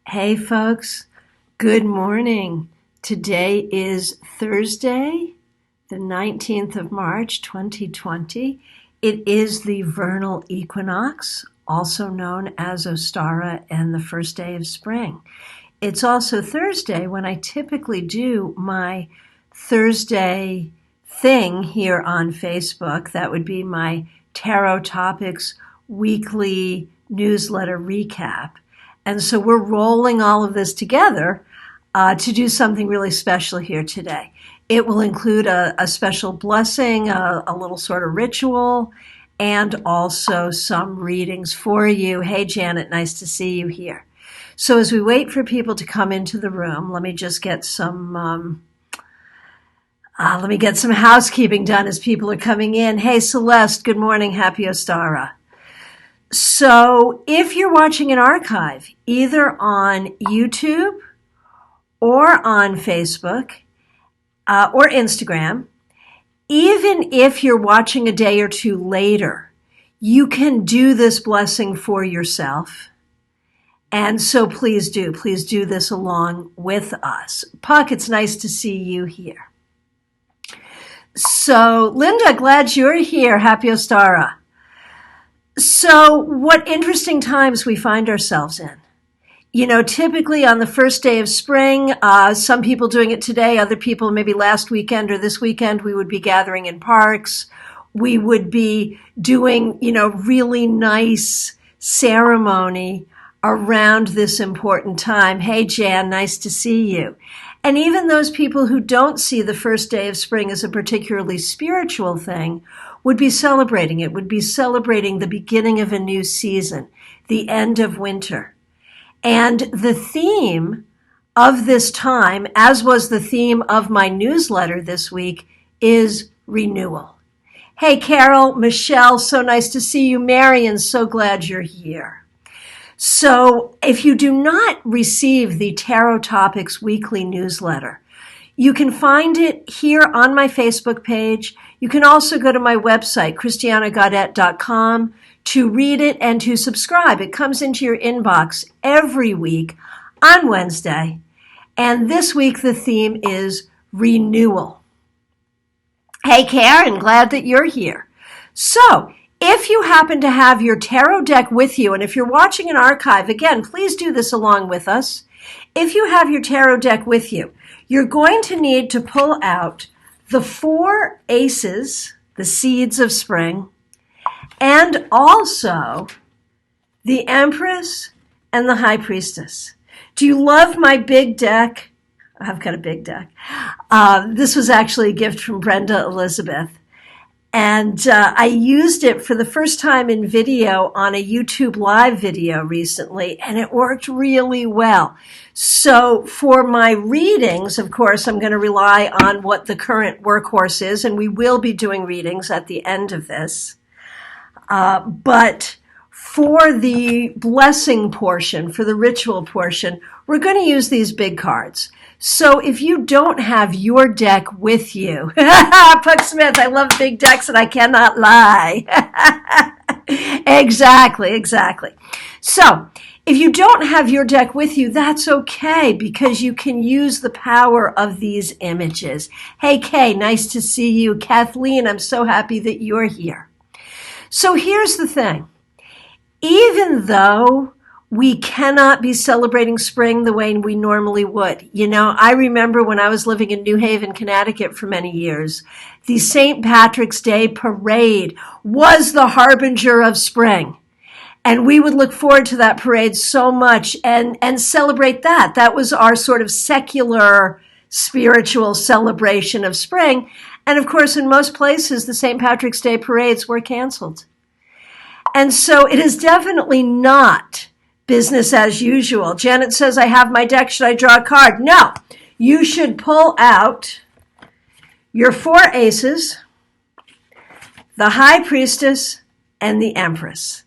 Hey folks, good morning. Today is Thursday, the 19th of March, 2020. It is the vernal equinox, also known as Ostara, and the first day of spring. It's also Thursday when I typically do my Thursday thing here on Facebook. That would be my Tarot Topics weekly newsletter recap. And so we're rolling all of this together to do something really special here today. It will include a special blessing, a little sort of ritual, and also some readings for you. Hey, Janet, nice to see you here. So as we wait for people to come into the room, let me just get some housekeeping done as people are coming in. Hey, Celeste, good morning. Happy Ostara. So if you're watching an archive, either on YouTube or on Facebook or Instagram, even if you're watching a day or two later, you can do this blessing for yourself. And so please do this along with us. Puck, it's nice to see you here. So Linda, glad you're here. Happy Ostara. So what interesting times we find ourselves in. You know, typically on the first day of spring, some people doing it today, other people maybe last weekend or this weekend, we would be gathering in parks. We would be doing, really nice ceremony around this important time. Hey, Jan, nice to see you. And even those people who don't see the first day of spring as a particularly spiritual thing would be celebrating it, would be celebrating the beginning of a new season, the end of winter. And the theme of this time, as was the theme of my newsletter this week, is renewal. Hey, Carol, Michelle, so nice to see you. Marion, so glad you're here. So if you do not receive the Tarot Topics weekly newsletter, you can find it here on my Facebook page. You can also go to my website, christianagaudet.com, to read it and to subscribe. It comes into your inbox every week on Wednesday. And this week the theme is renewal. Hey, Karen, glad that you're here. So if you happen to have your tarot deck with you, and if you're watching an archive, again, please do this along with us. If you have your tarot deck with you, you're going to need to pull out the 4 aces, the seeds of spring, and also the Empress and the High Priestess. Do you love my big deck? I've got a big deck. This was actually a gift from Brenda Elizabeth. And I used it for the first time in video on a YouTube live video recently, and it worked really well. So for my readings, of course, I'm going to rely on what the current workhorse is, and we will be doing readings at the end of this. But for the blessing portion, for the ritual portion, we're going to use these big cards. So if you don't have your deck with you, Puck Smith, I love big decks and I cannot lie. Exactly. So if you don't have your deck with you, that's okay because you can use the power of these images. Hey, Kay, nice to see you. Kathleen, I'm so happy that you're here. So here's the thing. Even though we cannot be celebrating spring the way we normally would. I remember when I was living in New Haven, Connecticut for many years, the St. Patrick's Day parade was the harbinger of spring. And we would look forward to that parade so much and celebrate that. That was our sort of secular spiritual celebration of spring. And of course, in most places, the St. Patrick's Day parades were canceled. And so it is definitely not business as usual. Janet says, I have my deck. Should I draw a card? No. You should pull out your 4 aces, the High Priestess, and the Empress.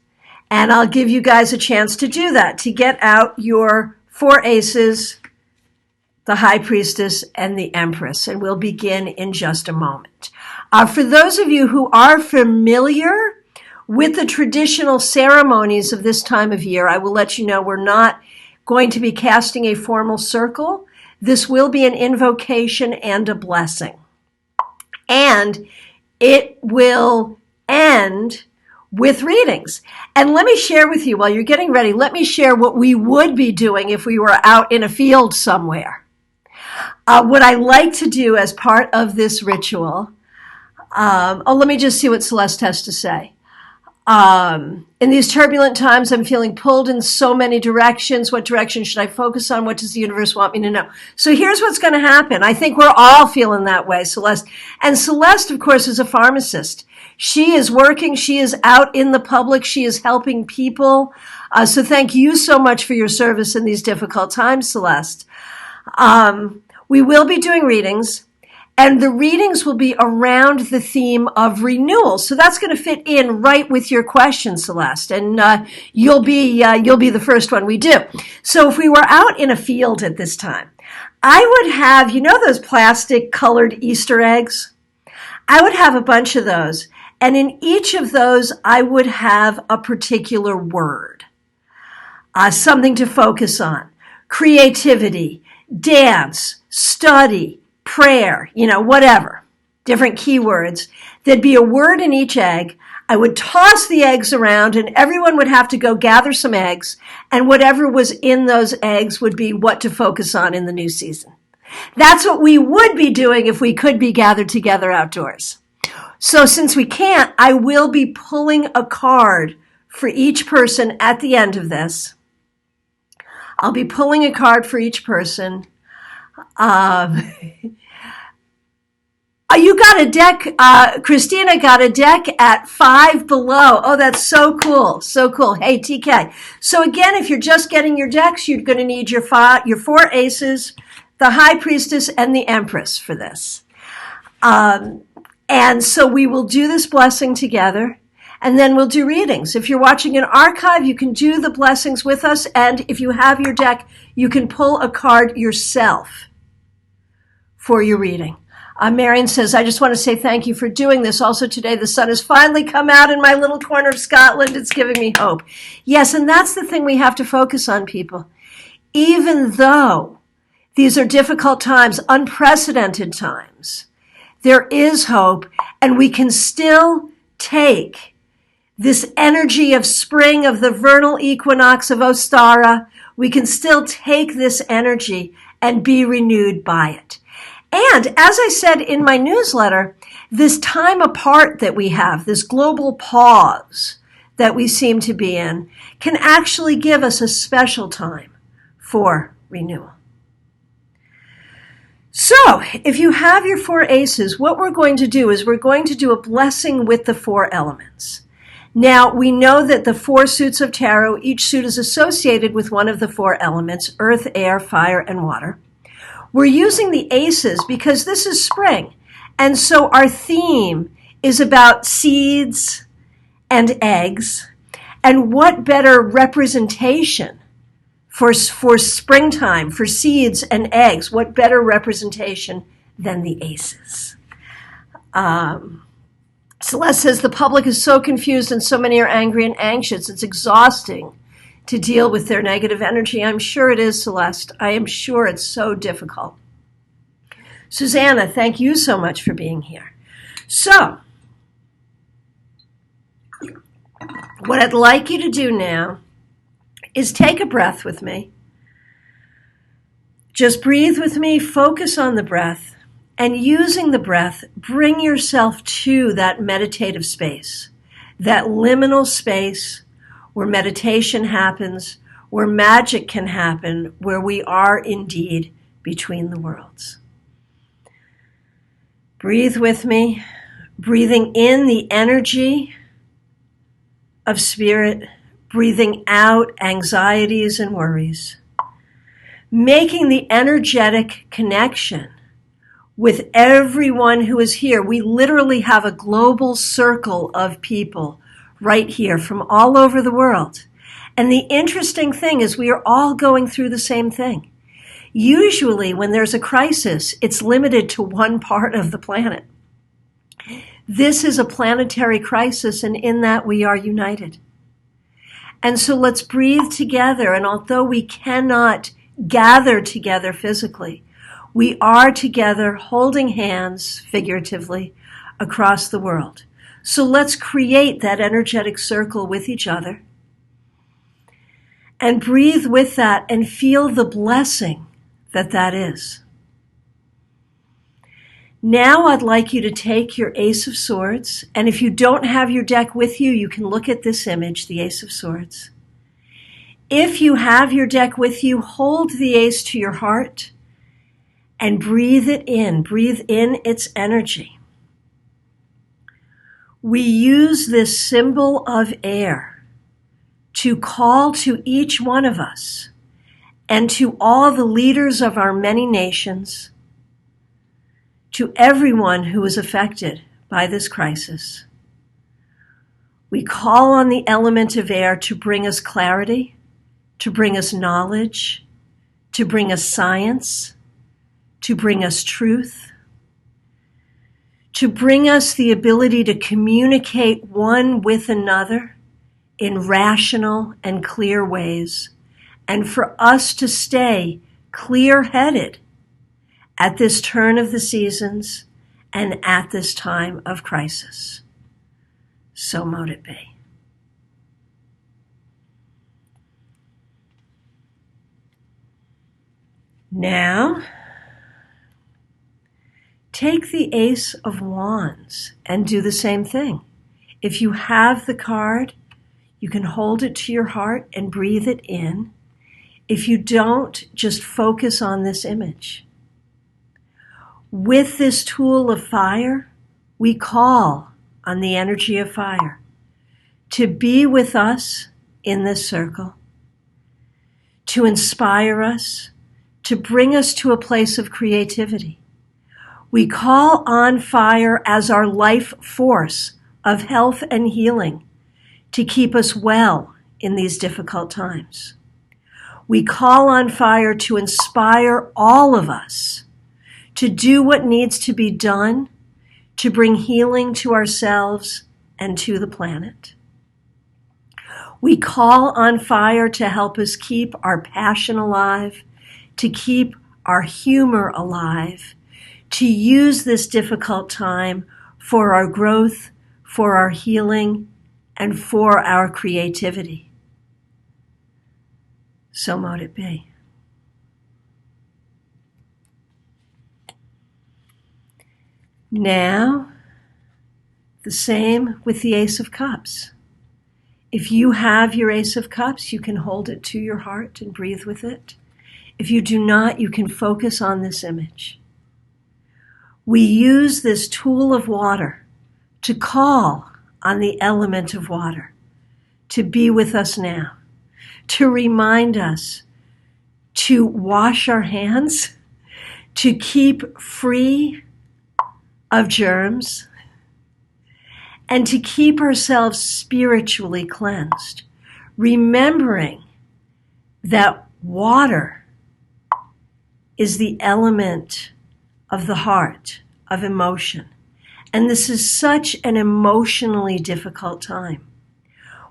And I'll give you guys a chance to do that, to get out your 4 aces, the High Priestess, and the Empress. And we'll begin in just a moment. For those of you who are familiar with the traditional ceremonies of this time of year, I will let you know we're not going to be casting a formal circle. This will be an invocation and a blessing. And it will end with readings. And let me share with you, while you're getting ready, let me share what we would be doing if we were out in a field somewhere. What I like to do as part of this ritual, let me just see what Celeste has to say. In these turbulent times, I'm feeling pulled in so many directions. What direction should I focus on? What does the universe want me to know? So here's what's going to happen. I think we're all feeling that way, Celeste. And Celeste, of course, is a pharmacist. She is working. She is out in the public. She is helping people. So thank you so much for your service in these difficult times, Celeste. We will be doing readings. And the readings will be around the theme of renewal. So that's going to fit in right with your question, Celeste. And you'll be the first one we do. So if we were out in a field at this time, I would have, you know those plastic colored Easter eggs? I would have a bunch of those. And in each of those, I would have a particular word, something to focus on. Creativity, dance, study, prayer, whatever, different keywords. There'd be a word in each egg. I would toss the eggs around and everyone would have to go gather some eggs, and whatever was in those eggs would be what to focus on in the new season. That's what we would be doing if we could be gathered together outdoors. So since we can't, I will be pulling a card for each person at the end of this. I'll be pulling a card for each person. You got a deck, Christina got a deck at Five Below. Oh, that's so cool. So cool. Hey, TK. So again, if you're just getting your decks, you're going to need your four aces, the High Priestess, and the Empress for this. And so we will do this blessing together, and then we'll do readings. If you're watching an archive, you can do the blessings with us, and if you have your deck, you can pull a card yourself for your reading. Marion says, I just want to say thank you for doing this. Also today, the sun has finally come out in my little corner of Scotland. It's giving me hope. Yes, and that's the thing we have to focus on, people. Even though these are difficult times, unprecedented times, there is hope, and we can still take this energy of spring, of the vernal equinox of Ostara. We can still take this energy and be renewed by it. And as I said in my newsletter, this time apart that we have, this global pause that we seem to be in, can actually give us a special time for renewal. So if you have your four aces, what we're going to do is we're going to do a blessing with the four elements. Now, we know that the four suits of tarot, each suit is associated with one of the four elements, earth, air, fire, and water. We're using the aces because this is spring. And so our theme is about seeds and eggs. And what better representation for springtime, for seeds and eggs, what better representation than the aces? Celeste says, the public is so confused and so many are angry and anxious. It's exhausting to deal with their negative energy. I'm sure it is, Celeste. I am sure it's so difficult. Susanna, thank you so much for being here. So, what I'd like you to do now is take a breath with me. Just breathe with me, focus on the breath, and using the breath, bring yourself to that meditative space, that liminal space where meditation happens, where magic can happen, where we are indeed between the worlds. Breathe with me, breathing in the energy of spirit, breathing out anxieties and worries, making the energetic connection with everyone who is here. We literally have a global circle of people right here from all over the world. And the interesting thing is we are all going through the same thing. Usually when there's a crisis, it's limited to one part of the planet. This is a planetary crisis, and in that we are united. And so let's breathe together. And although we cannot gather together physically, we are together holding hands, figuratively, across the world. So let's create that energetic circle with each other and breathe with that and feel the blessing that that is. Now I'd like you to take your Ace of Swords, and if you don't have your deck with you, you can look at this image, the Ace of Swords. If you have your deck with you, hold the ace to your heart and breathe it in. Breathe in its energy. We use this symbol of air to call to each one of us and to all the leaders of our many nations, to everyone who is affected by this crisis. We call on the element of air to bring us clarity, to bring us knowledge, to bring us science, to bring us truth, to bring us the ability to communicate one with another in rational and clear ways, and for us to stay clear-headed at this turn of the seasons and at this time of crisis. So mote it be. Now, take the Ace of Wands and do the same thing. If you have the card, you can hold it to your heart and breathe it in. If you don't, just focus on this image. With this tool of fire, we call on the energy of fire to be with us in this circle, to inspire us, to bring us to a place of creativity. We call on fire as our life force of health and healing to keep us well in these difficult times. We call on fire to inspire all of us to do what needs to be done to bring healing to ourselves and to the planet. We call on fire to help us keep our passion alive, to keep our humor alive, to use this difficult time for our growth, for our healing, and for our creativity. So mote it be. Now, the same with the Ace of Cups. If you have your Ace of Cups, you can hold it to your heart and breathe with it. If you do not, you can focus on this image. We use this tool of water to call on the element of water to be with us now, to remind us to wash our hands, to keep free of germs, and to keep ourselves spiritually cleansed, remembering that water is the element of the heart, of emotion. And this is such an emotionally difficult time.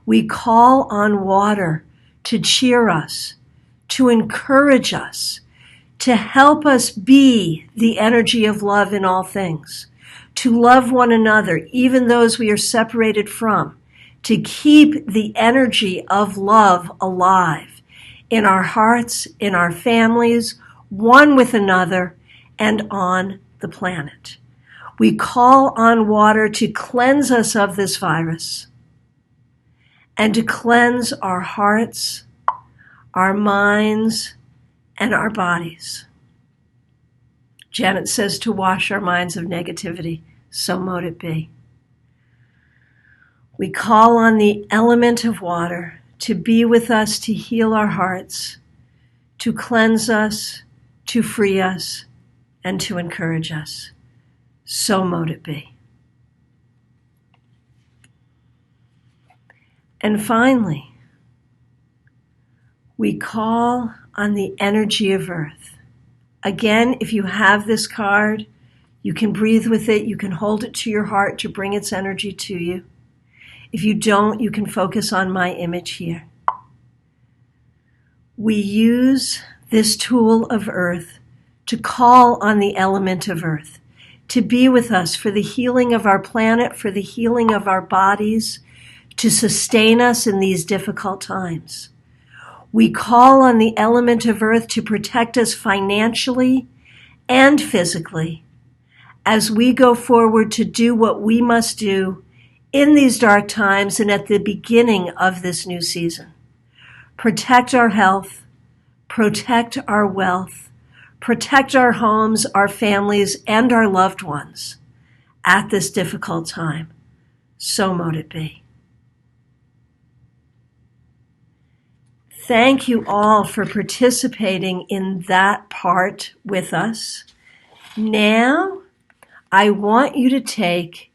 We call on water to cheer us, to encourage us, to help us be the energy of love in all things, to love one another, even those we are separated from, to keep the energy of love alive in our hearts, in our families, one with another, and on the planet. We call on water to cleanse us of this virus and to cleanse our hearts, our minds, and our bodies. Janet says to wash our minds of negativity. So mote it be. We call on the element of water to be with us, to heal our hearts, to cleanse us, to free us, and to encourage us. So mote it be. And finally, we call on the energy of earth. Again, if you have this card, you can breathe with it, you can hold it to your heart to bring its energy to you. If you don't, you can focus on my image here. we use this tool of earth to call on the element of earth to be with us for the healing of our planet, for the healing of our bodies, to sustain us in these difficult times. We call on the element of earth to protect us financially and physically as we go forward to do what we must do in these dark times and at the beginning of this new season. Protect our health, protect our wealth, protect our homes, our families, and our loved ones at this difficult time. So mote it be. Thank you all for participating in that part with us. Now, I want you to take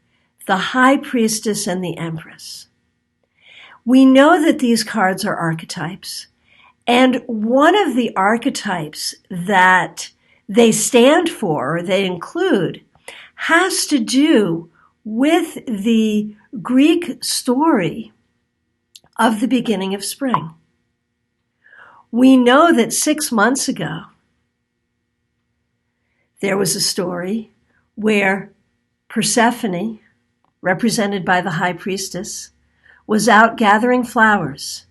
the High Priestess and the Empress. We know that these cards are archetypes, and one of the archetypes that they stand for, or they include, has to do with the Greek story of the beginning of spring. We know that 6 months ago, there was a story where Persephone, represented by the High Priestess, was out gathering flowers.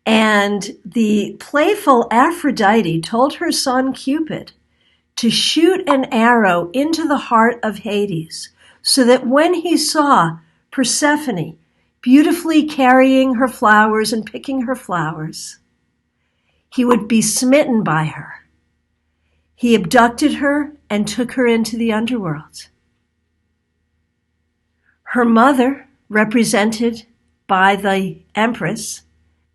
And the playful Aphrodite told her son Cupid to shoot an arrow into the heart of Hades so that when he saw Persephone beautifully carrying her flowers and picking her flowers, he would be smitten by her. He abducted her and took her into the underworld. Her mother, represented by the Empress,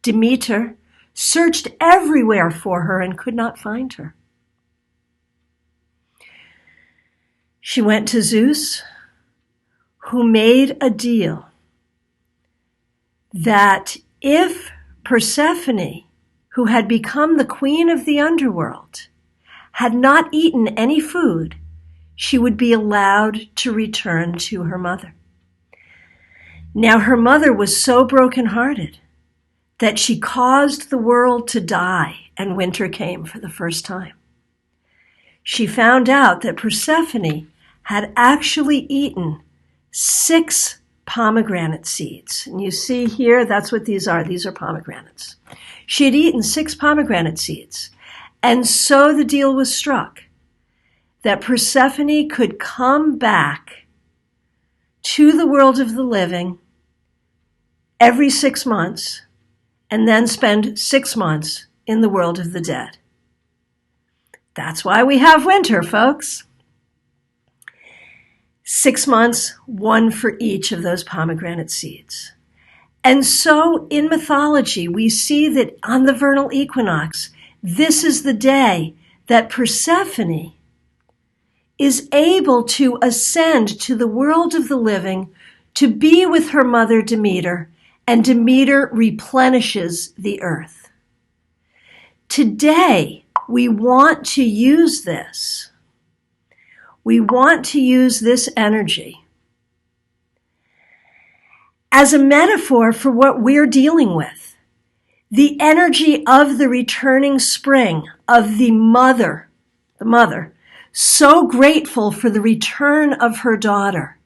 Demeter, searched everywhere for her and could not find her. She went to Zeus, who made a deal that if Persephone, who had become the queen of the underworld, had not eaten any food, she would be allowed to return to her mother. Now her mother was so brokenhearted that she caused the world to die, and winter came for the first time. She found out that Persephone had actually eaten 6 pomegranate seeds. And you see here, that's what these are. These are pomegranates. She had eaten 6 pomegranate seeds. And so the deal was struck that Persephone could come back to the world of the living every 6 months and then spend 6 months in the world of the dead. That's why we have winter, folks. 6 months, 1 for each of those pomegranate seeds. And so in mythology, we see that on the vernal equinox, this is the day that Persephone is able to ascend to the world of the living to be with her mother Demeter, and Demeter replenishes the earth. Today, we want to use this. We want to use this energy as a metaphor for what we're dealing with. The energy of the returning spring, of the mother, so grateful for the return of her daughter,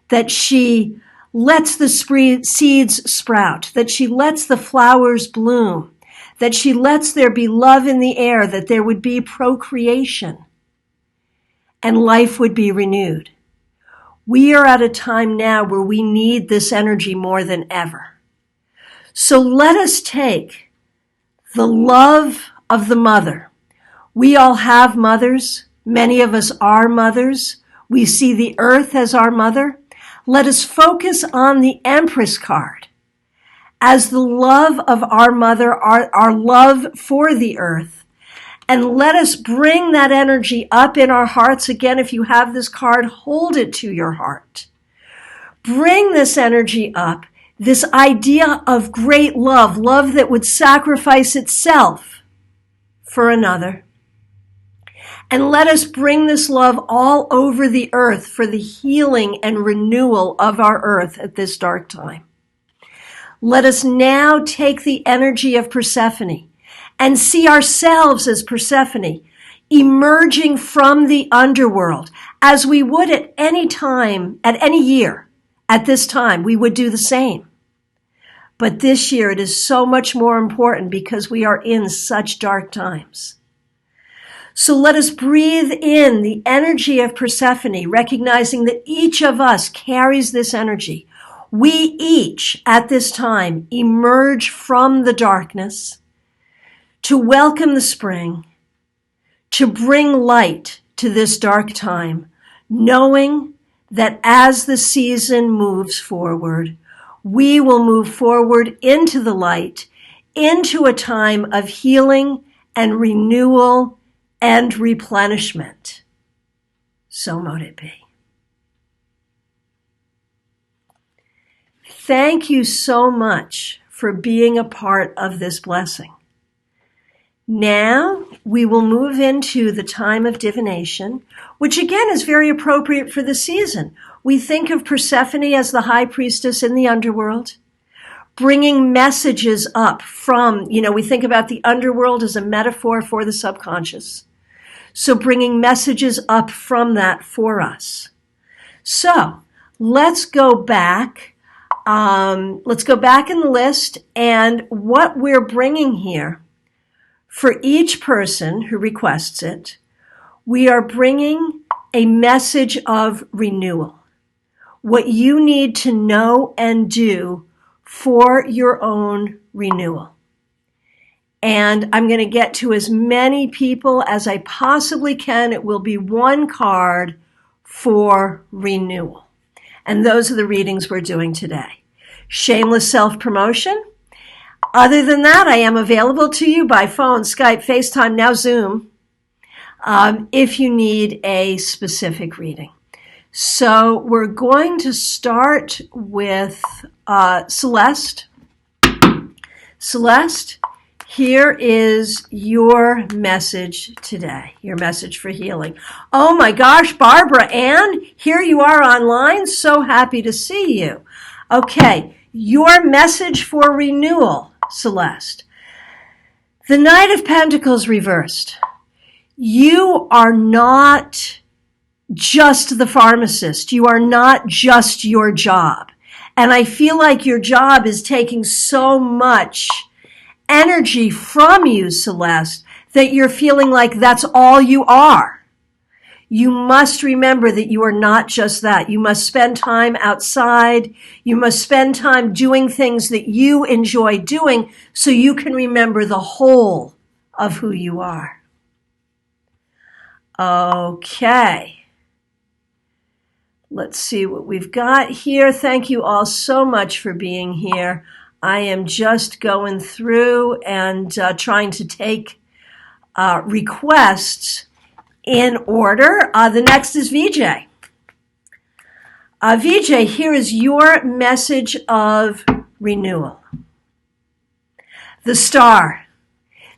that she lets the seeds sprout, that she lets the flowers bloom, that she lets there be love in the air, that there would be procreation, and life would be renewed. We are at a time now where we need this energy more than ever. So let us take the love of the mother. We all have mothers. Many of us are mothers. We see the earth as our mother. Let us focus on the Empress card as the love of our mother, our love for the earth. And let us bring that energy up in our hearts. Again, if you have this card, hold it to your heart. Bring this energy up, this idea of great love, love that would sacrifice itself for another. And let us bring this love all over the earth for the healing and renewal of our earth at this dark time. Let us now take the energy of Persephone and see ourselves as Persephone, emerging from the underworld as we would at any time, at any year, at this time, we would do the same. But this year it is so much more important because we are in such dark times. So let us breathe in the energy of Persephone, recognizing that each of us carries this energy. We each, at this time, emerge from the darkness to welcome the spring, to bring light to this dark time, knowing that as the season moves forward, we will move forward into the light, into a time of healing and renewal and replenishment. So mote it be. Thank you so much for being a part of this blessing. Now we will move into the time of divination, which again is very appropriate for the season. We think of Persephone as the high priestess in the underworld, bringing messages up from, we think about the underworld as a metaphor for the subconscious. So bringing messages up from that for us. So let's go back. Let's go back in the list, and what we're bringing here for each person who requests it, we are bringing a message of renewal. What you need to know and do for your own renewal. And I'm going to get to as many people as I possibly can. It will be one card for renewal. And those are the readings we're doing today. Shameless self-promotion. Other than that, I am available to you by phone, Skype, FaceTime, now Zoom, if you need a specific reading. So we're going to start with Celeste. Celeste, here is your message today, your message for healing. Oh my gosh, Barbara Ann, here you are online. So happy to see you. Okay, your message for renewal, Celeste. The Knight of Pentacles reversed. You are not just the pharmacist. You are not just your job. And I feel like your job is taking so much energy from you, Celeste, that you're feeling like that's all you are. You must remember that you are not just that. You must spend time outside. You must spend time doing things that you enjoy doing so you can remember the whole of who you are. Okay. Let's see what we've got here. Thank you all so much for being here. I am just going through and trying to take requests in order. The next is VJ. VJ, here is your message of renewal. The Star.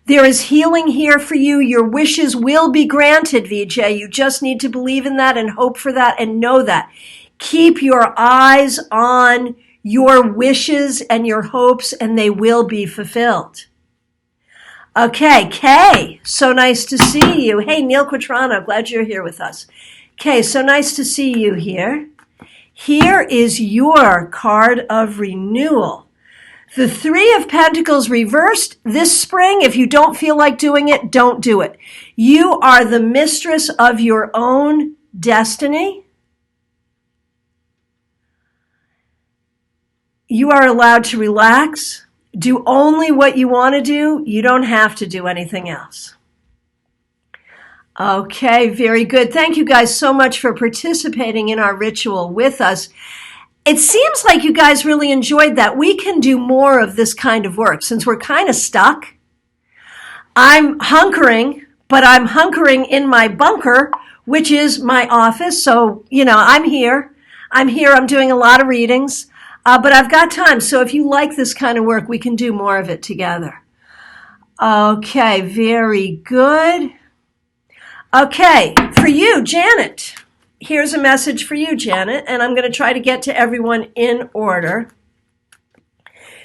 There is healing here for you. Your wishes will be granted, VJ. You just need to believe in that and hope for that and know that. Keep your eyes on your wishes and your hopes, and they will be fulfilled. Okay, Kay, so nice to see you. Hey, Neil Quatrano, glad you're here with us. Kay, so nice to see you here. Here is your card of renewal. The Three of Pentacles reversed this spring. If you don't feel like doing it, don't do it. You are the mistress of your own destiny. You are allowed to relax. Do only what you want to do. You don't have to do anything else. Okay, very good. Thank you guys so much for participating in our ritual with us. It seems like you guys really enjoyed that. We can do more of this kind of work since we're kind of stuck. I'm hunkering, but I'm hunkering in my bunker, which is my office. So, I'm here. I'm doing a lot of readings. But I've got time, so if you like this kind of work, we can do more of it together. Okay, very good. Okay, for you, Janet. Here's a message for you, Janet, and I'm going to try to get to everyone in order.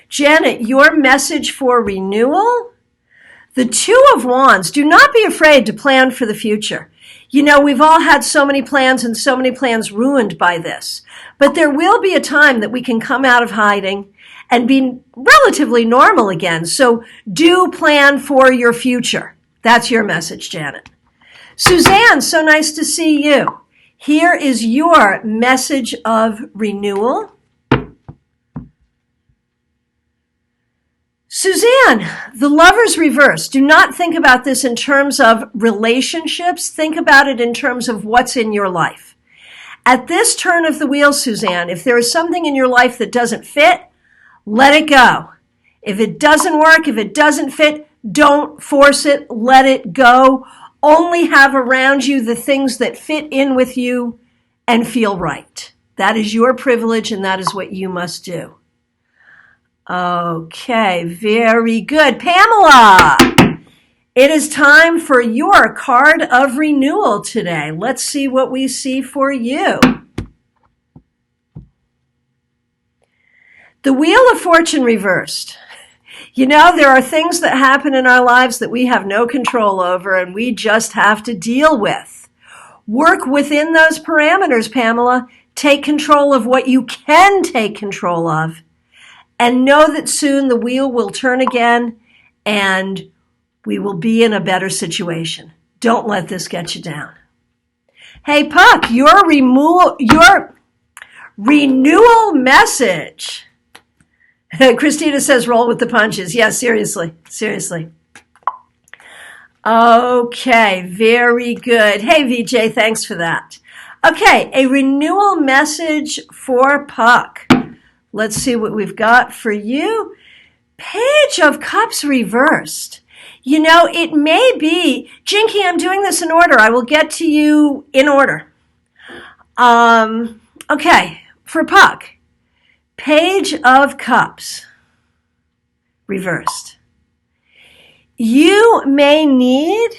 Janet, your message for renewal, The Two of Wands. Do not be afraid to plan for the future. You know, we've all had so many plans and so many plans ruined by this. But there will be a time that we can come out of hiding and be relatively normal again. So do plan for your future. That's your message, Janet. Suzanne, so nice to see you. Here is your message of renewal. Suzanne, the Lover's reverse. Do not think about this in terms of relationships. Think about it in terms of what's in your life. At this turn of the wheel, Suzanne, if there is something in your life that doesn't fit, let it go. If it doesn't work, if it doesn't fit, don't force it. Let it go. Only have around you the things that fit in with you and feel right. That is your privilege, and that is what you must do. Okay, very good. Pamela, it is time for your card of renewal today. Let's see what we see for you. The Wheel of Fortune reversed. You know, there are things that happen in our lives that we have no control over, and we just have to deal with. Work within those parameters, Pamela. Take control of what you can take control of. And know that soon the wheel will turn again and we will be in a better situation. Don't let this get you down. Hey, Puck, your renewal message. Christina says roll with the punches. Yeah, seriously. Okay, very good. Hey, VJ, thanks for that. Okay, a renewal message for Puck. Let's see what we've got for you. Page of Cups reversed. You know, it may be, Jinky, I'm doing this in order. I will get to you in order. Okay, for Puck, Page of Cups reversed. You may need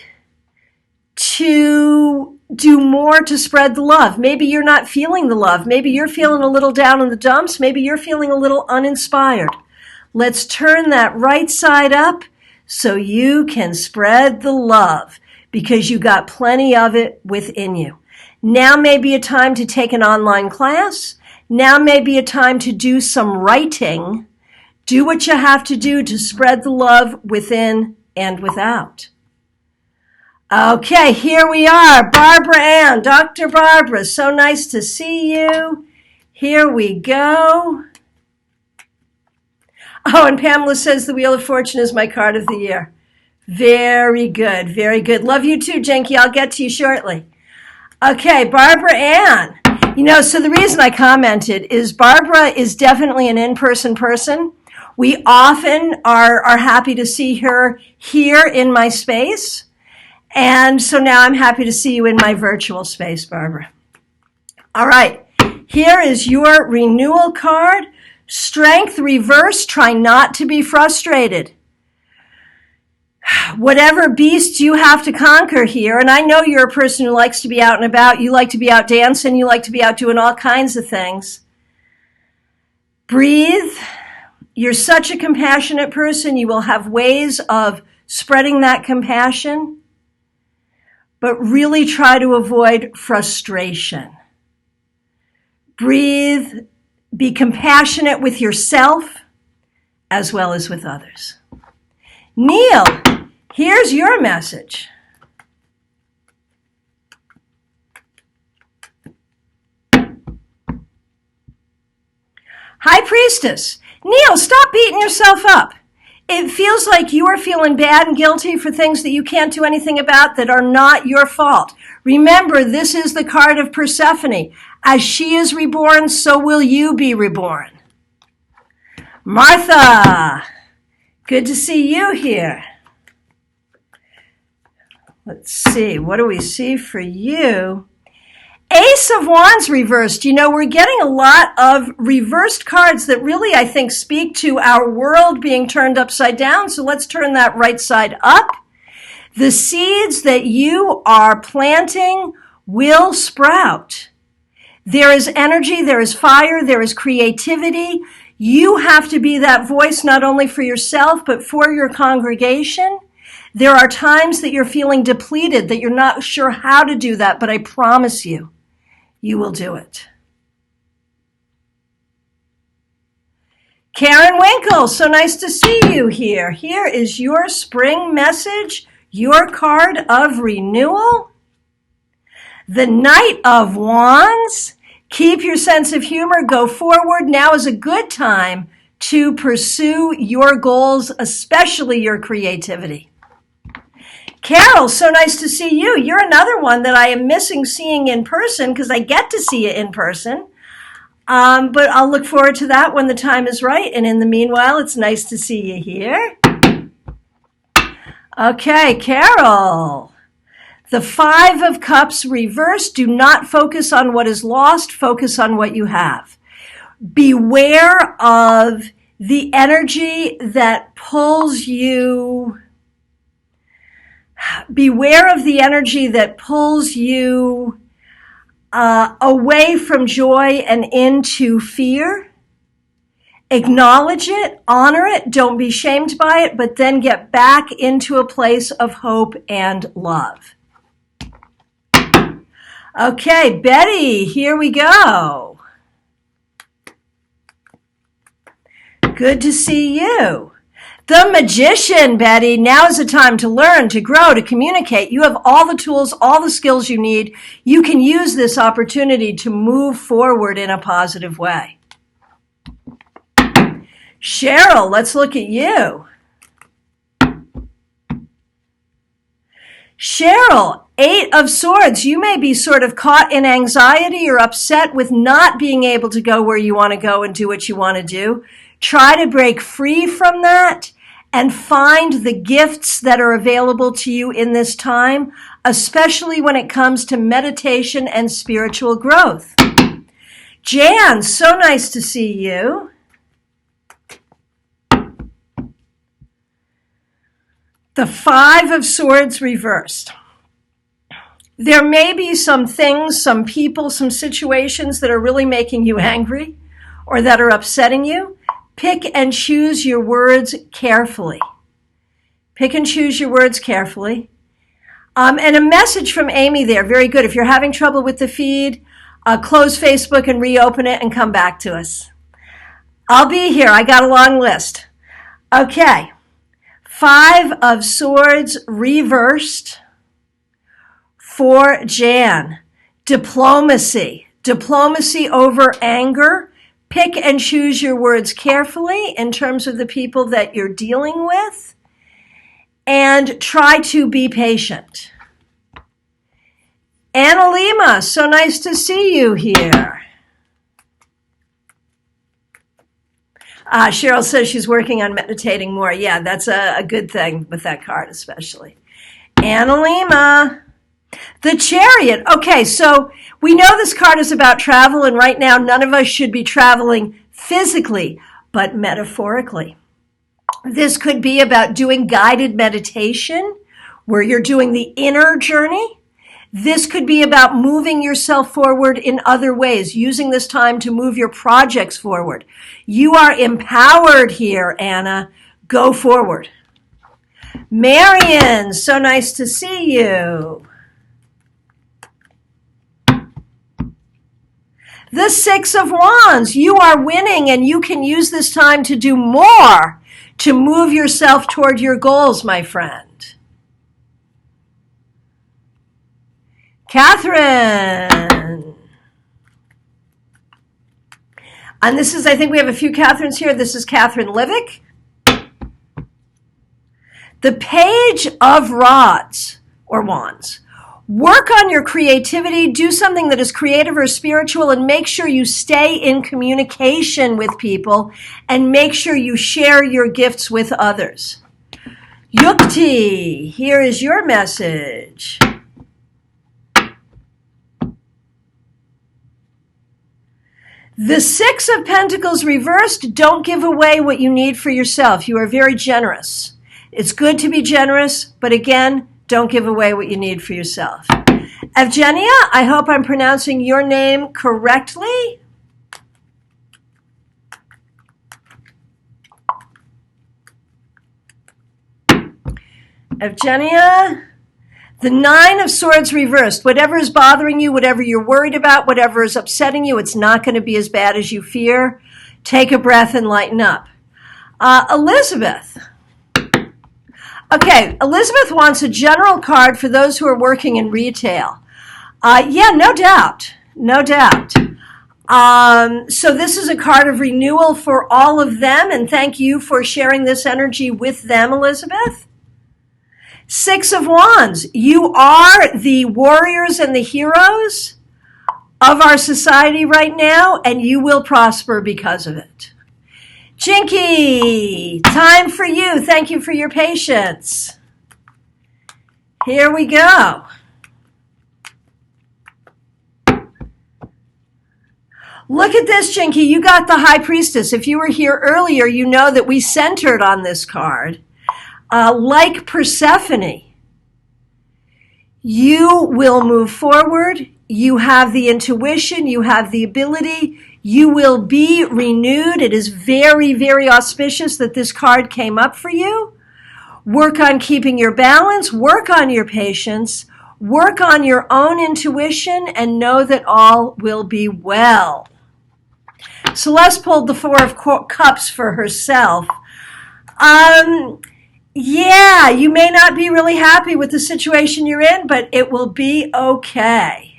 to do more to spread the love. Maybe you're not feeling the love. Maybe you're feeling a little down in the dumps. Maybe you're feeling a little uninspired. Let's turn that right side up so you can spread the love because you got plenty of it within you. Now may be a time to take an online class. Now may be a time to do some writing. Do what you have to do to spread the love within and without. Okay, here we are. Barbara Ann, Dr. Barbara, so nice to see you. Here we go. Oh, and Pamela says the Wheel of Fortune is my card of the year. Very good, very good. Love you too, Jenky. I'll get to you shortly. Okay, Barbara Ann. You know, so the reason I commented is Barbara is definitely an in-person person. We often are happy to see her here in my space. And so now I'm happy to see you in my virtual space, Barbara. All right, here is your renewal card. Strength reverse, try not to be frustrated. Whatever beast you have to conquer here, and I know you're a person who likes to be out and about, you like to be out dancing, you like to be out doing all kinds of things. Breathe. You're such a compassionate person, you will have ways of spreading that compassion. But really try to avoid frustration. Breathe, be compassionate with yourself as well as with others. Neil, here's your message. High Priestess, Neil, stop beating yourself up. It feels like you are feeling bad and guilty for things that you can't do anything about that are not your fault. Remember, this is the card of Persephone. As she is reborn, so will you be reborn. Martha, good to see you here. Let's see, what do we see for you? Ace of Wands reversed. You know, we're getting a lot of reversed cards that really, I think, speak to our world being turned upside down. So let's turn that right side up. The seeds that you are planting will sprout. There is energy, there is fire, there is creativity. You have to be that voice not only for yourself, but for your congregation. There are times that you're feeling depleted, that you're not sure how to do that, but I promise you, you will do it. Karen Winkle, so nice to see you here. Here is your spring message, your card of renewal. The Knight of Wands. Keep your sense of humor, go forward. Now is a good time to pursue your goals, especially your creativity. Carol, so nice to see you. You're another one that I am missing seeing in person because I get to see you in person. But I'll look forward to that when the time is right. And in the meanwhile, it's nice to see you here. Okay, Carol. The Five of Cups reversed. Do not focus on what is lost. Focus on what you have. Beware of the energy that pulls you. Beware of the energy that pulls you away from joy and into fear. Acknowledge it, honor it, don't be shamed by it, but then get back into a place of hope and love. Okay, Betty, here we go. Good to see you. The Magician, Betty. Now is the time to learn, to grow, to communicate. You have all the tools, all the skills you need. You can use this opportunity to move forward in a positive way. Cheryl, let's look at you. Cheryl, Eight of Swords. You may be sort of caught in anxiety or upset with not being able to go where you want to go and do what you want to do. Try to break free from that and find the gifts that are available to you in this time, especially when it comes to meditation and spiritual growth. Jan, so nice to see you. The Five of Swords reversed. There may be some things, some people, some situations that are really making you angry or that are upsetting you. Pick and choose your words carefully. Pick and choose your words carefully. And a message from Amy there, very good. If you're having trouble with the feed, close Facebook and reopen it and come back to us. I'll be here. I got a long list. Okay. Five of Swords reversed for Jan. Diplomacy. Diplomacy over anger. Pick and choose your words carefully in terms of the people that you're dealing with. And try to be patient. Anna Lima, so nice to see you here. Cheryl says she's working on meditating more. Yeah, that's a good thing with that card especially. Anna Lima. The Chariot. Okay, so we know this card is about travel, and right now none of us should be traveling physically, but metaphorically. This could be about doing guided meditation, where you're doing the inner journey. This could be about moving yourself forward in other ways, using this time to move your projects forward. You are empowered here, Anna. Go forward. Marion, so nice to see you. The Six of Wands. You are winning, and you can use this time to do more to move yourself toward your goals, my friend. Catherine. And this is, I think we have a few Catherines here. This is Catherine Livick. The Page of Rods, or Wands. Work on your creativity, do something that is creative or spiritual, and make sure you stay in communication with people and make sure you share your gifts with others. Yukti, here is your message. The Six of Pentacles reversed. Don't give away what you need for yourself. You are very generous. It's good to be generous, but again, don't give away what you need for yourself. Evgenia, I hope I'm pronouncing your name correctly. Evgenia. The Nine of Swords reversed. Whatever is bothering you, whatever you're worried about, whatever is upsetting you, it's not going to be as bad as you fear. Take a breath and lighten up. Elizabeth. Okay, Elizabeth wants a general card for those who are working in retail. Yeah, no doubt. No doubt. So this is a card of renewal for all of them, and thank you for sharing this energy with them, Elizabeth. Six of Wands. You are the warriors and the heroes of our society right now, and you will prosper because of it. Jinky, time for you. Thank you for your patience. Here we go. Look at this, Jinky. You got the High Priestess. If you were here earlier, you know that we centered on this card. Like Persephone, you will move forward. You have the intuition. You have the ability. You will be renewed. It is very, very auspicious that this card came up for you. Work on keeping your balance. Work on your patience. Work on your own intuition and know that all will be well. Celeste pulled the Four of Cups for herself. Yeah, you may not be really happy with the situation you're in, but it will be okay.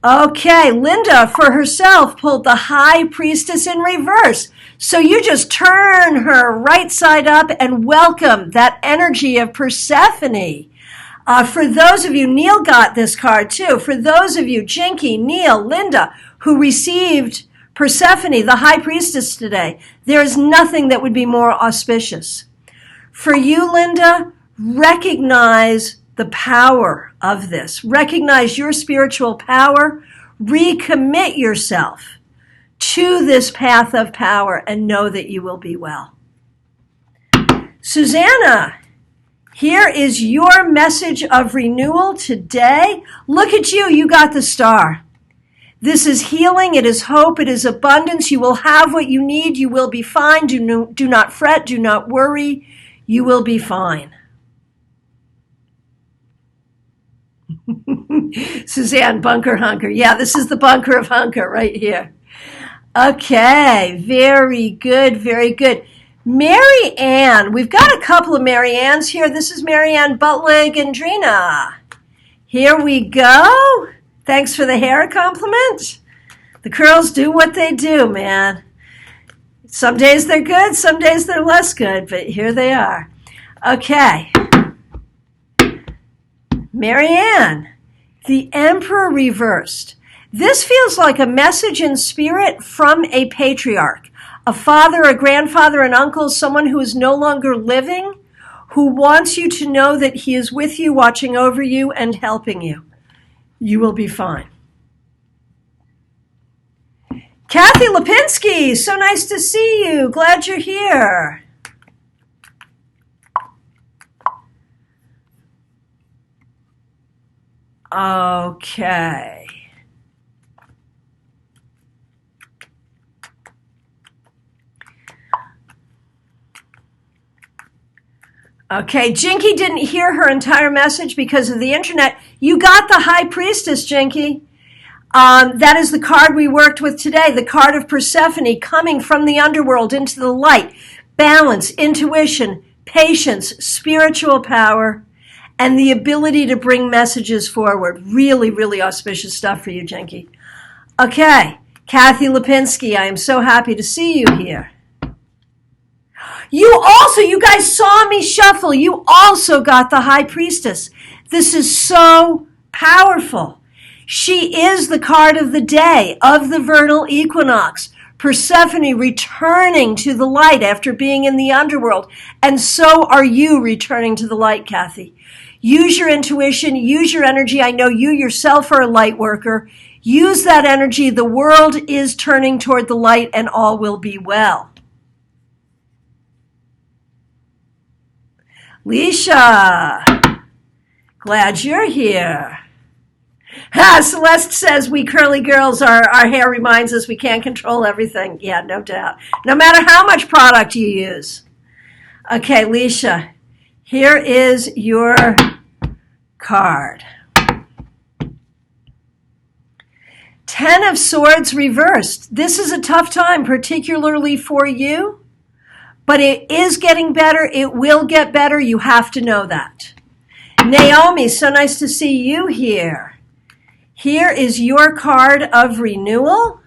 Okay, Linda, for herself, pulled the High Priestess in reverse. So you just turn her right side up and welcome that energy of Persephone. For those of you, Neil got this card too. For those of you, Jinky, Neil, Linda, who received Persephone, the High Priestess today, there is nothing that would be more auspicious. For you, Linda, recognize the power of this. Recognize your spiritual power. Recommit yourself to this path of power and know that you will be well. Susanna, here is your message of renewal today. Look at you. You got the star. This is healing. It is hope. It is abundance. You will have what you need. You will be fine. Do not fret. Do not worry. You will be fine. Suzanne, bunker hunker. Yeah, this is the bunker of hunker right here. Okay, very good, very good. Mary Ann, we've got a couple of Mary Anns here. This is Mary Ann Butler-Gandrina. Here we go. Thanks for the hair compliment. The curls do what they do, man. Some days they're good, some days they're less good, but here they are. Okay. Mary Ann, the Emperor reversed. This feels like a message in spirit from a patriarch, a father, a grandfather, an uncle, someone who is no longer living, who wants you to know that he is with you, watching over you, and helping you. You will be fine. Kathy Lipinski, so nice to see you. Glad you're here. Okay. Okay, Jinky didn't hear her entire message because of the internet. You got the High Priestess, Jinky. That is the card we worked with today, the card of Persephone coming from the underworld into the light. Balance, intuition, patience, spiritual power, and the ability to bring messages forward. Really, really auspicious stuff for you, Jinky. Okay, Kathy Lipinski, I am so happy to see you here. You guys saw me shuffle. You also got the High Priestess. This is so powerful. She is the card of the day, of the vernal equinox. Persephone returning to the light after being in the underworld. And so are you returning to the light, Kathy. Use your intuition, use your energy. I know you yourself are a light worker. Use that energy. The world is turning toward the light and all will be well. Leisha, glad you're here. Celeste says we curly girls, our hair reminds us we can't control everything. Yeah, no doubt. No matter how much product you use. Okay, Leisha, Here is your card. 10 of Swords reversed. This is a tough time, particularly for you, but it is getting better. It will get better. You have to know that. Naomi, so nice to see you here. Here is your card of Renewal.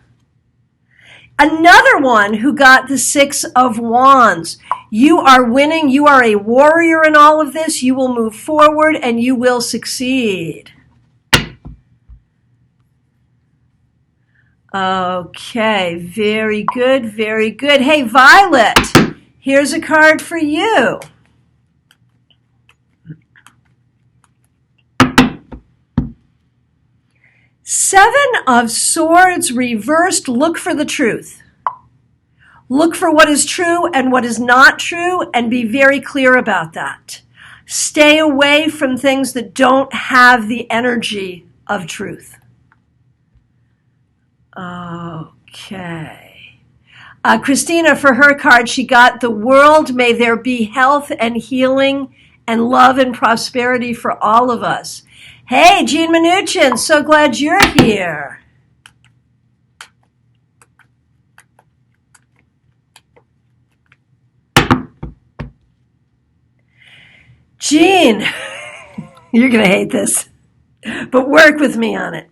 Another one who got the 6 of Wands. You are winning. You are a warrior in all of this. You will move forward and you will succeed. Okay, very good, very good. Hey, Violet, here's a card for you. Seven of Swords reversed. Look for the truth. Look for what is true and what is not true, and be very clear about that. Stay away from things that don't have the energy of truth. Okay. Christina, for her card, she got the world. May there be health and healing and love and prosperity for all of us. Hey, Jean Mnuchin, so glad you're here. Jean, you're going to hate this, but work with me on it.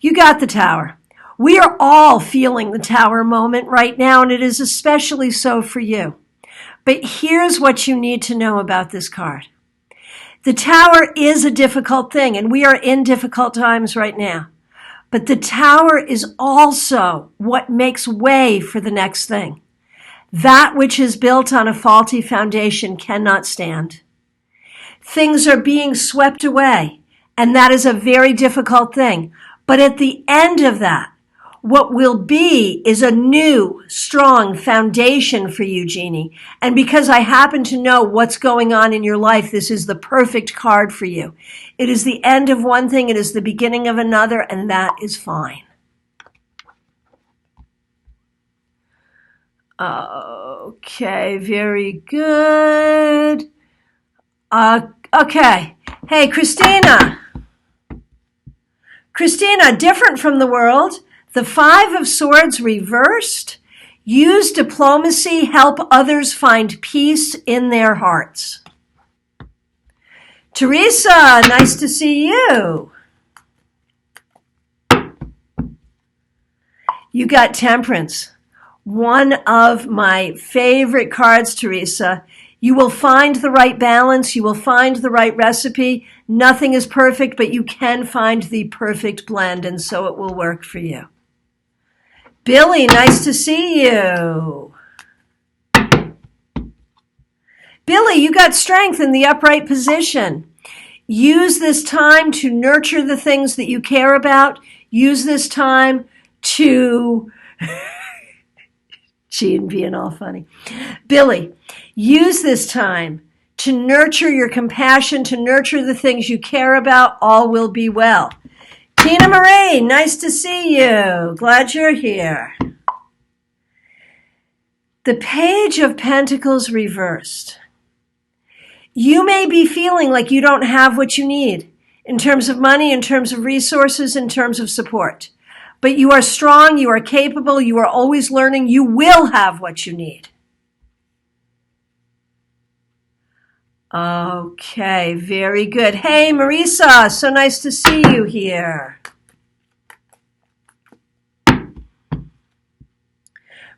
You got the Tower. We are all feeling the Tower moment right now, and it is especially so for you. But here's what you need to know about this card. The Tower is a difficult thing, and we are in difficult times right now. But the Tower is also what makes way for the next thing. That which is built on a faulty foundation cannot stand. Things are being swept away, and that is a very difficult thing. But at the end of that, what will be is a new, strong foundation for you, Jeannie. And because I happen to know what's going on in your life, this is the perfect card for you. It is the end of one thing, it is the beginning of another, and that is fine. Okay, very good. Okay. Hey, Christina. Christina, different from the world. The 5 of Swords reversed. Use diplomacy, help others find peace in their hearts. Teresa, nice to see you. You got Temperance. One of my favorite cards, Teresa. You will find the right balance. You will find the right recipe. Nothing is perfect, but you can find the perfect blend, and so it will work for you. Billy, nice to see you. Billy, you got Strength in the upright position. Use this time to nurture the things that you care about. Use this time to... Gene being all funny. Billy, use this time to nurture your compassion, to nurture the things you care about. All will be well. Tina Marie, nice to see you. Glad you're here. The Page of Pentacles reversed. You may be feeling like you don't have what you need in terms of money, in terms of resources, in terms of support. But you are strong, you are capable, you are always learning. You will have what you need. Okay, very good. Hey, Marisa, so nice to see you here.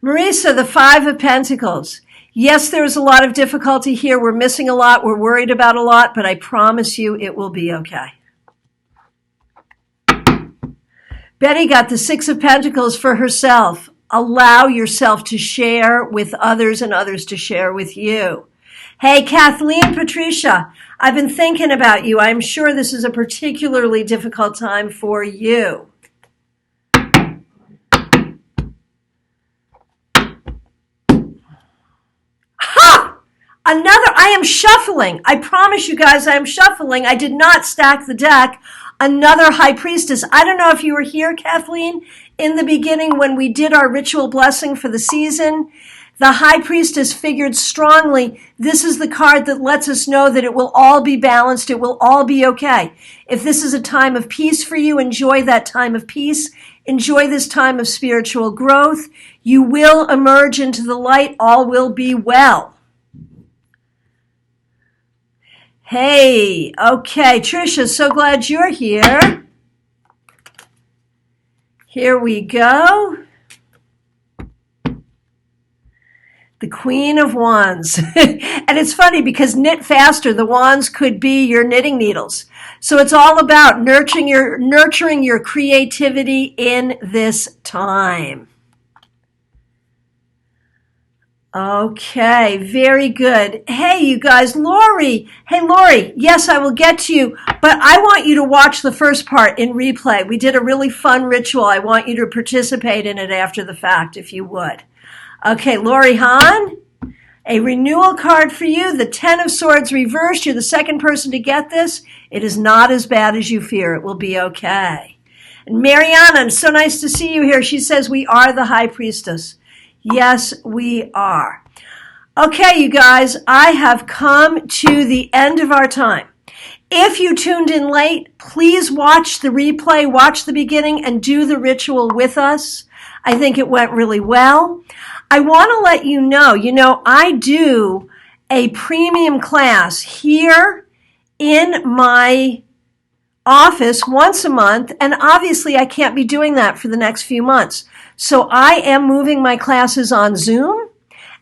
Marisa, the 5 of Pentacles. Yes, there's a lot of difficulty here. We're missing a lot. We're worried about a lot, but I promise you it will be okay. Betty got the 6 of Pentacles for herself. Allow yourself to share with others and others to share with you. Hey, Kathleen, Patricia, I've been thinking about you. I'm sure this is a particularly difficult time for you. Ha! I am shuffling. I promise you guys I am shuffling. I did not stack the deck. Another High Priestess. I don't know if you were here, Kathleen, in the beginning when we did our ritual blessing for the season. The High Priestess figured strongly, this is the card that lets us know that it will all be balanced, it will all be okay. If this is a time of peace for you, enjoy that time of peace. Enjoy this time of spiritual growth. You will emerge into the light. All will be well. Hey, okay, Tricia, so glad you're here. Here we go. The Queen of Wands. And it's funny because knit faster, the wands could be your knitting needles. So it's all about nurturing your creativity in this time. Okay, very good. Hey, you guys, Lori. Hey, Lori, yes, I will get to you, but I want you to watch the first part in replay. We did a really fun ritual. I want you to participate in it after the fact, if you would. Okay, Lori Hahn, a renewal card for you, the 10 of Swords reversed. You're the second person to get this. It is not as bad as you fear. It will be okay. And Mariana, so nice to see you here. She says, we are the High Priestess. Yes, we are. Okay, you guys, I have come to the end of our time. If you tuned in late, please watch the replay, watch the beginning, and do the ritual with us. I think it went really well. I want to let you know, I do a premium class here in my office once a month, and obviously I can't be doing that for the next few months. So I am moving my classes on Zoom,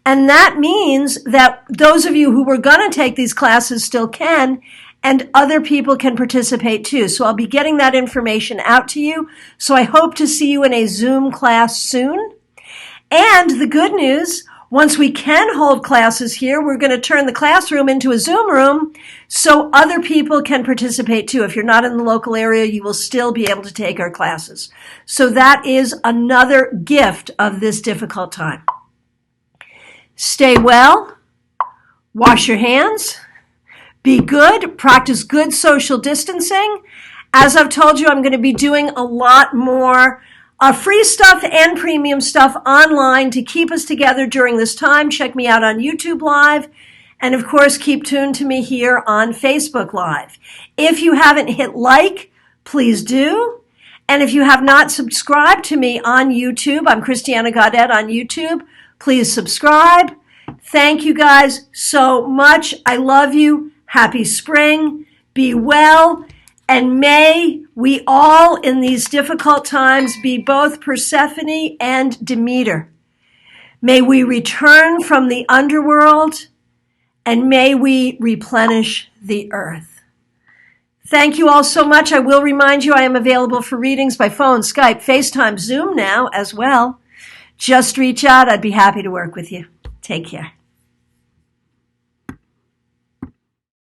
and that means that those of you who were going to take these classes still can, and other people can participate too. So I'll be getting that information out to you. So I hope to see you in a Zoom class soon. And the good news, once we can hold classes here, we're going to turn the classroom into a Zoom room so other people can participate too. If you're not in the local area, you will still be able to take our classes. So that is another gift of this difficult time. Stay well, wash your hands, be good, practice good social distancing. As I've told you, I'm going to be doing a lot more free stuff and premium stuff online to keep us together during this time. Check me out on YouTube Live. And of course, keep tuned to me here on Facebook Live. If you haven't hit like, please do. And if you have not subscribed to me on YouTube, I'm Christiana Gaudet on YouTube. Please subscribe. Thank you guys so much. I love you. Happy spring. Be well. And may we all in these difficult times be both Persephone and Demeter. May we return from the underworld and may we replenish the earth. Thank you all so much. I will remind you I am available for readings by phone, Skype, FaceTime, Zoom now as well. Just reach out. I'd be happy to work with you. Take care.